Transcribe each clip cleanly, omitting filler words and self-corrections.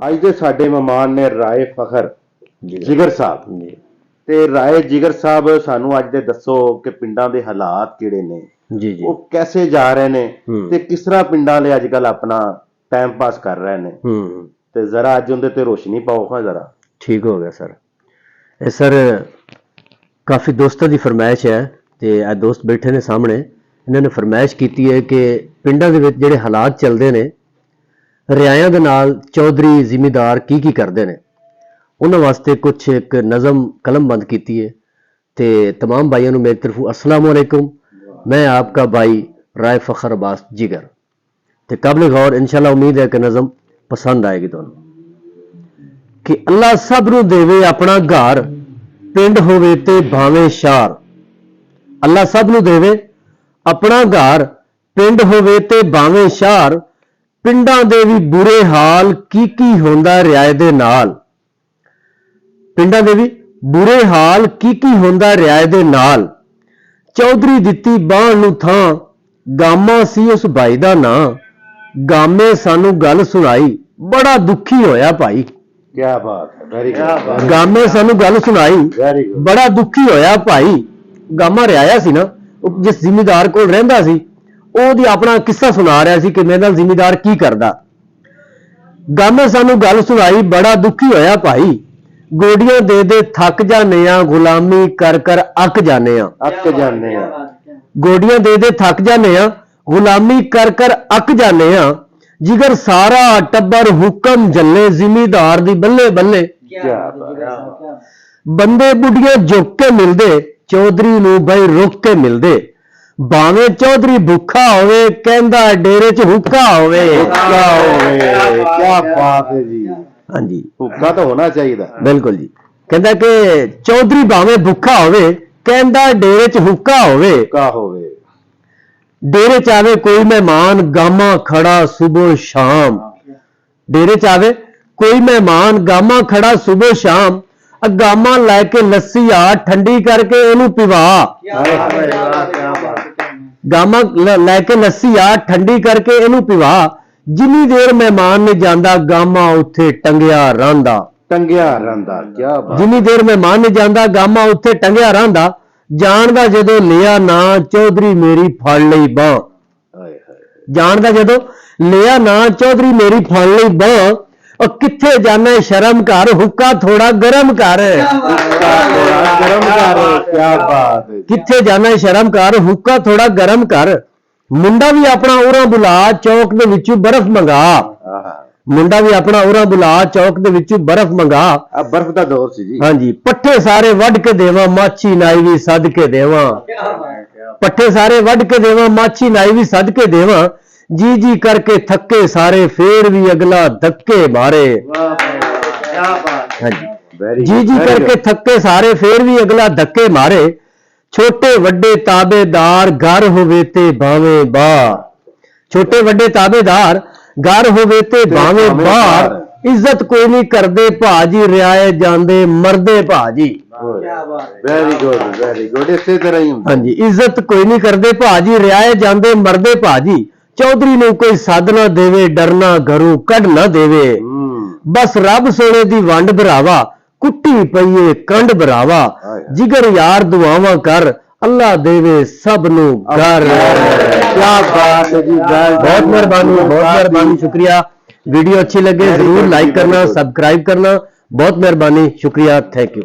ਅੱਜ ਦੇ ਸਾਡੇ ਮਹਿਮਾਨ ਨੇ ਰਾਏ ਫਖਰ ਜਿਗਰ ਸਾਹਿਬ ਜੀ ਤੇ ਰਾਏ ਜਿਗਰ ਸਾਹਿਬ ਸਾਨੂੰ ਅੱਜ ਦੇ ਦੱਸੋ ਕਿ ਪਿੰਡਾਂ ਦੇ ਹਾਲਾਤ ਕਿਹੜੇ ਨੇ, ਜੀ ਜੀ ਉਹ कैसे ਜਾ ਰਹੇ ਨੇ ਤੇ ਕਿਸ ਤਰ੍ਹਾਂ ਪਿੰਡਾਂ ਵਾਲੇ ਅੱਜ ਕੱਲ ਆਪਣਾ ਟਾਈਮ ਪਾਸ ਕਰ ਰਹੇ ਨੇ ਤੇ ਜ਼ਰਾ ਅੱਜ ਉਹਦੇ ਤੇ ਰੋਸ਼ਨੀ ਪਾਓ ਹਾਂ ਜ਼ਰਾ। ठीक हो गया सर। ਇਹ ਸਰ ਕਾਫੀ ਦੋਸਤਾਂ ਦੀ ਫਰਮਾਇਸ਼ ਹੈ ਤੇ ਇਹ ਦੋਸਤ ਬੈਠੇ ਨੇ ਸਾਹਮਣੇ, ਇਹਨਾਂ ਨੇ ਫਰਮਾਇਸ਼ ਕੀਤੀ ਹੈ ਕਿ ਪਿੰਡਾਂ ਦੇ ਵਿੱਚ ਜਿਹੜੇ ਹਾਲਾਤ ਚੱਲਦੇ ਨੇ ਰਿਆਇਆਂ ਦੇ ਨਾਲ ਚੌਧਰੀ ਜ਼ਿਮੀਦਾਰ ਕੀ ਕਰਦੇ ਨੇ ਉਹਨਾਂ ਵਾਸਤੇ ਕੁਝ ਇੱਕ ਨਜ਼ਮ ਕਲਮਬੰਦ ਕੀਤੀ ਹੈ ਤੇ तमाम भाइयों ਨੂੰ मेरी तरफ अस्सलाम वालेकुम। मैं आपका भाई राय फखर अब्बास जिगर ते काबिल गौर इंशाल्लाह उम्मीद है कि नज़म पसंद आएगी तुहानू कि अल्लाह सब नूं देवे अपना घर पिंड होवे ते भावें शहर। अल्लाह सब नूं देवे अपना घर पिंड होवे ते भावें शहर। पिंडां दे भी बुरे हाल की होंदा रियाए दे नाल। पिंडां दे भी बुरे हाल की होंदा रियाए दे नाल। चौधरी दित्ती बाण नूं थां गामा सी उस भाई दा नां। गामे सानू गल सुनाई बड़ा दुखी होया भाई। क्या बात है, वेरी गुड। गामे सानू गल सुनाई वेरी गुड। बड़ा दुखी होया भाई। गामा रियाया सी ना, जिस जिमीदार कोल रहिंदा सी ओहदी अपना किस्सा सुना रहा सी कि मेरे नाल जिमीदार की करदा। गामे सानू गल सुनाई बड़ा दुखी होया भाई। गोडियां दे थक जाने आ गुलामी कर कर अक जाने आ। अक जाने आ। गोडियां दे थक जाने आ गुलामी कर कर अक जाने आ। जिगर सारा टब्बर हुक्म जल्ले जिमीदार दी बल्ले बल्ले। क्या बात है। बंदे बुढ़ियां झुक के मिलदे चौधरी नूं बई रुक के मिलदे। भावें चौधरी भुखा होवे कहंदा डेरे च हुक्का होवे। क्या बात है जी। हाँ जी, हुक्का तो होना चाहिए। बिल्कुल जी। कहंदा कि चौधरी भावें भुखा होवे कहंदा डेरे च हुक्का होवे। हुक्का होवे। डेरे च आवे कोई मेहमान गामा खड़ा सुबह शाम। डेरे च आवे कोई मेहमान गामा खड़ा सुबह शाम। गामा लैके लस्सी आ ठंडी करके इनू पिवा। गामा लैके लस्सी आ ठंडी करके इनू पिवा। जिन्नी देर मेहमान ने जांदा गामा उत्थे टंगिया रहिंदा। टंगिया रहिंदा। क्या बात। जिन्नी देर मेहमान ने जांदा गामा उत्थे टंगिया रहिंदा। जानदा जदों लिया ना चौधरी मेरी फड़ लई बांह। जानदा जदों लिया ना चौधरी मेरी फड़ लई बांह। और किथे जाना शर्म कर हुक्का थोड़ा गरम कर। गरम कर। क्या बात है। किथे जाना शर्म कर हुक्का थोड़ा गरम कर। मुंडा भी अपना उरा बुला चौक दे विचों बर्फ मंगा। मुंडा भी अपना उरा बुला चौक दे विचों बर्फ मंगा। बर्फ दा दौर सी जी। हाँ जी, पट्ठे सारे वड के देवा माछी नाई भी सद के देवा। पट्ठे सारे वड के देवा माछी नाई भी सद के देवा। जी जी करके थके सारे फिर भी अगला धक्के मारे। हाँ जी, जी जी करके थके सारे फिर भी अगला धक्के मारे। छोटे वड्डे ताबेदार घर होवे ते भावें बाहर। छोटे वड्डे ताबेदार घर होवे ते भावें बाहर। इज्जत कोई नहीं करदे भाजी रियाए जांदे मरदे भाजी। Very good very good. इसे तरह ही। हाँ जी, इज्जत कोई नहीं करदे भाजी रियाए जांदे मरदे भाजी। चौधरी नूं कोई सद ना देवे डरना घरों कढ ना देवे। बस रब सोने दी वंड भरावा कुट्टी पईए कंड भरावा। जिगर यार दुआवां कर अल्लाह देवे सब नूं घर। क्या बात है जी। बहुत मेहरबानी शुक्रिया। वीडियो अच्छी लगे जरूर लाइक करना सब्सक्राइब करना। बहुत मेहरबानी शुक्रिया थैंक यू।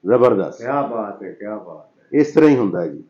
जबरदस्त। क्या बात है। क्या बात है। इस तरह ही हुंदा है जी।